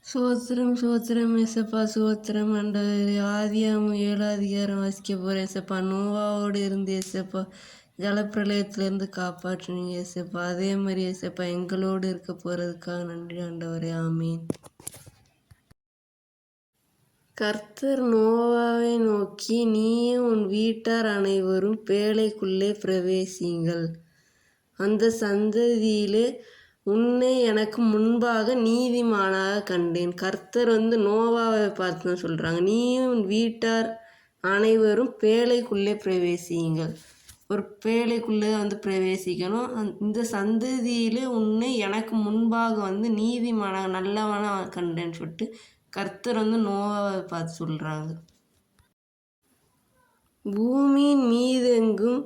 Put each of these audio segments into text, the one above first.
சோத்திரம் சோத்திரம் ஏசப்பா சோத்திரம் ஆண்டவரே. ஆதியாகமம் 7 அதிகாரம் வாசிக்க போகிறேன் ஏசப்பா. நோவாவோடு இருந்து ஏசப்பா ஜலப்பிரளயத்திலேருந்து காப்பாற்றுனீங்க ஏசப்பா. அதே மாதிரி ஏசப்பா எங்களோடு இருக்க போகிறதுக்காக நன்றி ஆண்டவரே. ஆமீன். கர்த்தர் நோவாவை நோக்கி, நீயும் உன் வீட்டார் அனைவரும் பேழைக்குள்ளே பிரவேசியுங்கள். அந்த சந்ததியிலே உன்னை எனக்கு முன்பாக நீதிமானாக கண்டேன். கர்த்தர் நோவாவை பார்த்து தான் சொல்கிறாங்க, நீயும் உன் வீட்டார் அனைவரும் பேழைக்குள்ளே பிரவேசியுங்கள். ஒரு பேழைக்குள்ளே பிரவேசிக்கணும். இந்த சந்ததியிலே உன்னை எனக்கு முன்பாக நீதிமானாக நல்லவனாக கண்டேன்னு சொல்லிட்டு கர்த்தர் நோவாவை பார்த்து சொல்கிறாங்க. பூமியின் மீதெங்கும்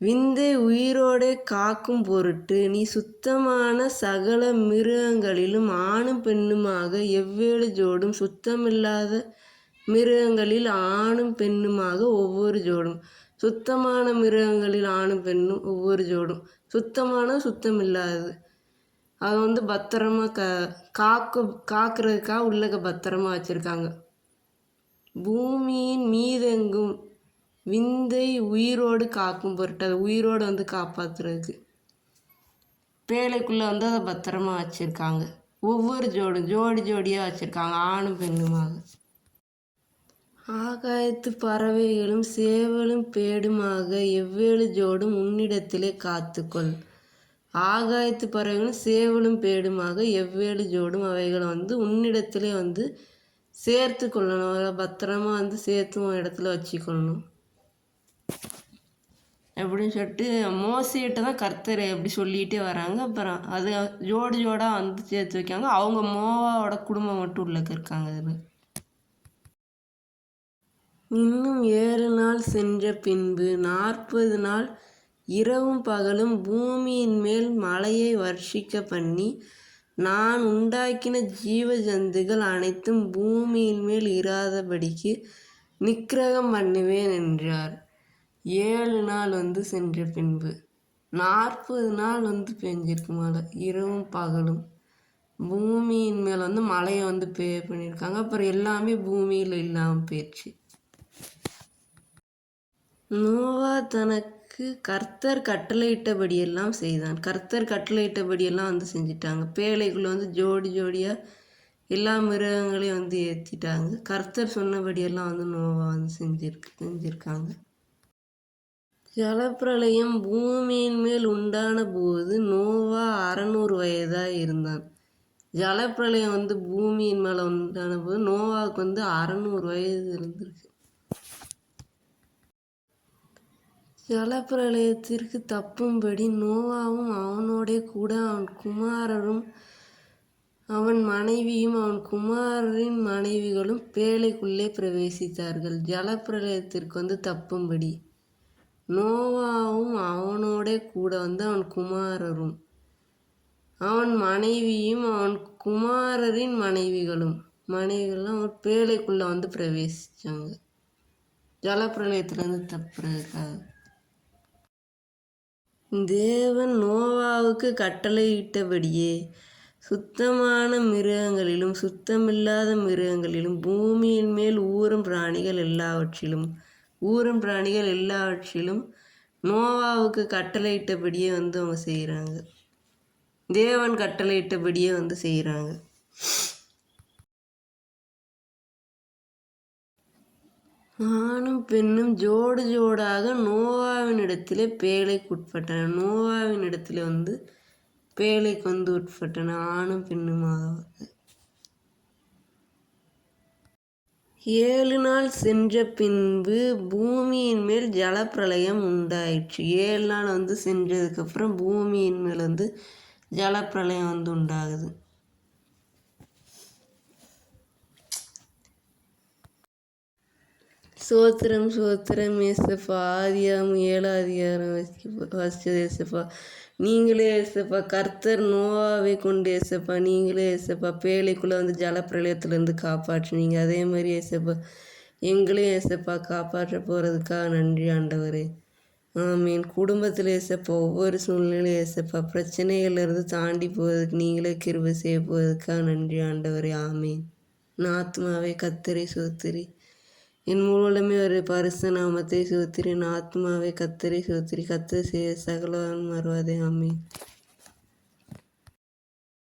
விந்தை உயிரோடே காக்கும் பொருட்டு நீ சுத்தமான சகல மிருகங்களிலும் ஆணும் பெண்ணுமாக 7 ஜோடும், சுத்தமில்லாத மிருகங்களில் ஆணும் பெண்ணுமாக ஒவ்வொரு ஜோடும். சுத்தமான மிருகங்களில் ஆணும் பெண்ணும் ஒவ்வொரு ஜோடும். சுத்தமில்லாதது அதை பத்திரமா காக்கிறதுக்காக உள்ளக பத்திரமா வச்சுருக்காங்க. பூமியின் மீதெங்கும் விந்தை உயிரோடு காக்கும் பொருட்டு அதை உயிரோடு காப்பாற்றுறதுக்கு பேழைக்குள்ளே அதை பத்திரமா வச்சுருக்காங்க. ஒவ்வொரு ஜோடியாக வச்சுருக்காங்க, ஆணும் பெண்ணுமாக. ஆகாயத்து பறவைகளும் சேவலும் பேடுமாக 7 ஜோடும் உன்னிடத்திலே காத்துக்கொள். ஆகாயத்து பறவைகளும் சேவலும் பேடுமாக 7 ஜோடும் அவைகளை உன்னிடத்திலே சேர்த்து கொள்ளணும். பத்திரமா சேர்த்து இடத்துல வச்சுக்கொள்ளணும் அப்படின்னு சொல்லிட்டு மோசேட்ட தான் கர்த்தர் எப்படி சொல்லிகிட்டே வராங்க. அப்புறம் அது ஜோடாக சேர்த்து வைக்காங்க. அவங்க மோவாவோட குடும்பம் மட்டும் உள்ளக்க இருக்காங்க. அதில் இன்னும் 7 நாள் சென்ற பின்பு 40 நாள் இரவும் பகலும் பூமியின் மேல் மழையை வர்ஷிக்க பண்ணி, நான் உண்டாக்கின ஜீவ ஜந்துகள் அனைத்தும் பூமியின் மேல் இராதபடிக்கு நிக்கிரகம் பண்ணுவேன் என்றார். 7 நாள் சென்ற பின்பு 40 நாள் பெஞ்சிருக்கு மழை, இரவும் பகலும் பூமியின் மேல் மழையை பெய்ய பண்ணியிருக்காங்க. அப்புறம் எல்லாமே பூமியில் இல்லாமல் போயிடுச்சு. நோவா தனக்கு கர்த்தர் கட்டளையிட்டபடியெல்லாம் செய்தான். கர்த்தர் கட்டளையிட்டபடியெல்லாம் செஞ்சிட்டாங்க. பேழைக்குள்ளே ஜோடியாக எல்லா மிருகங்களையும் ஏற்றிட்டாங்க. கர்த்தர் சொன்னபடியெல்லாம் நோவா செஞ்சிருக்காங்க. ஜலப்பிரளயம் பூமியின் மேல் உண்டான போது நோவா 600 வயதாக இருந்தான். ஜலப்பிரளயம் பூமியின் மேலே உண்டான போது நோவாவுக்கு 600 வயது இருந்திருக்கு. ஜலப்பிரளயத்திற்கு தப்பும்படி நோவாவும் அவனோட கூட அவன் குமாரரும் அவன் மனைவியும் அவன் குமாரரின் மனைவிகளும் பேழைக்குள்ளே பிரவேசித்தார்கள். ஜலப்பிரளயத்திற்கு தப்பும்படி நோவாவும் அவனோட கூட அவன் குமாரரும் அவன் மனைவியும் அவன் குமாரரின் மனைவிகளும் அவன் பேழைக்குள்ளே பிரவேசித்தாங்க. ஜலப்பிரளயத்திலேருந்து தப்புறதுக்காக தேவன் நோவாவுக்கு கட்டளையிட்டபடியே சுத்தமான மிருகங்களிலும் சுத்தமில்லாத மிருகங்களிலும் பூமியின் மேல் ஊரும் பிராணிகள் எல்லாவற்றிலும் நோவாவுக்கு கட்டளையிட்டபடியே அவங்க செய்கிறாங்க. தேவன் கட்டளையிட்டபடியே செய்கிறாங்க. ஆணும் பெண்ணும் ஜோடாக நோவாவினிடத்திலே பேழைக்குட்பட்டன. நோவாவினிடத்திலே பேழைக்கு உட்பட்டன, ஆணும் பெண்ணுமாக. 7 நாள் சென்ற பின்பு பூமியின் மேல் ஜலப்பிரளயம் உண்டாயிற்று. 7 நாள் சென்றதுக்கப்புறம் பூமியின் மேல் ஜலப்பிரளயம் உண்டாகுது. சோத்திரம் சோத்திரம் ஏசப்பா. ஆதியாகமம் 7 அதிகாரம் வாசிச்சது ஏசப்பா. நீங்களே ஏசப்பா கர்த்தர் நோவாவை கொண்டு ஏசப்பா நீங்களே ஏசப்பா பேழைக்குள்ளே ஜலப்பிரளயத்துலேருந்து காப்பாற்றுனீங்க. அதே மாதிரி ஏசப்பா எங்களையும் ஏசப்பா காப்பாற்ற போகிறதுக்காக நன்றி ஆண்டவரே. ஆமீன். குடும்பத்தில் ஏசப்பா ஒவ்வொரு சூழ்நிலையும் ஏசப்பா பிரச்சனைகள்லேருந்து தாண்டி போவதுக்கு நீங்களே கிருபை செய்ய போவதுக்காக நன்றி ஆண்டவரே. ஆமீன். என் ஆத்மாவே கர்த்தரை ஸ்தோத்திரி, என் முழுவதுமே ஒரு பரிசு நாமத்தை ஸ்தோத்திரி. என் ஆத்மாவே கர்த்தரை ஸ்தோத்திரி, கர்த்தர் செய்த சகலமும் மறவாதே. ஆமீன்.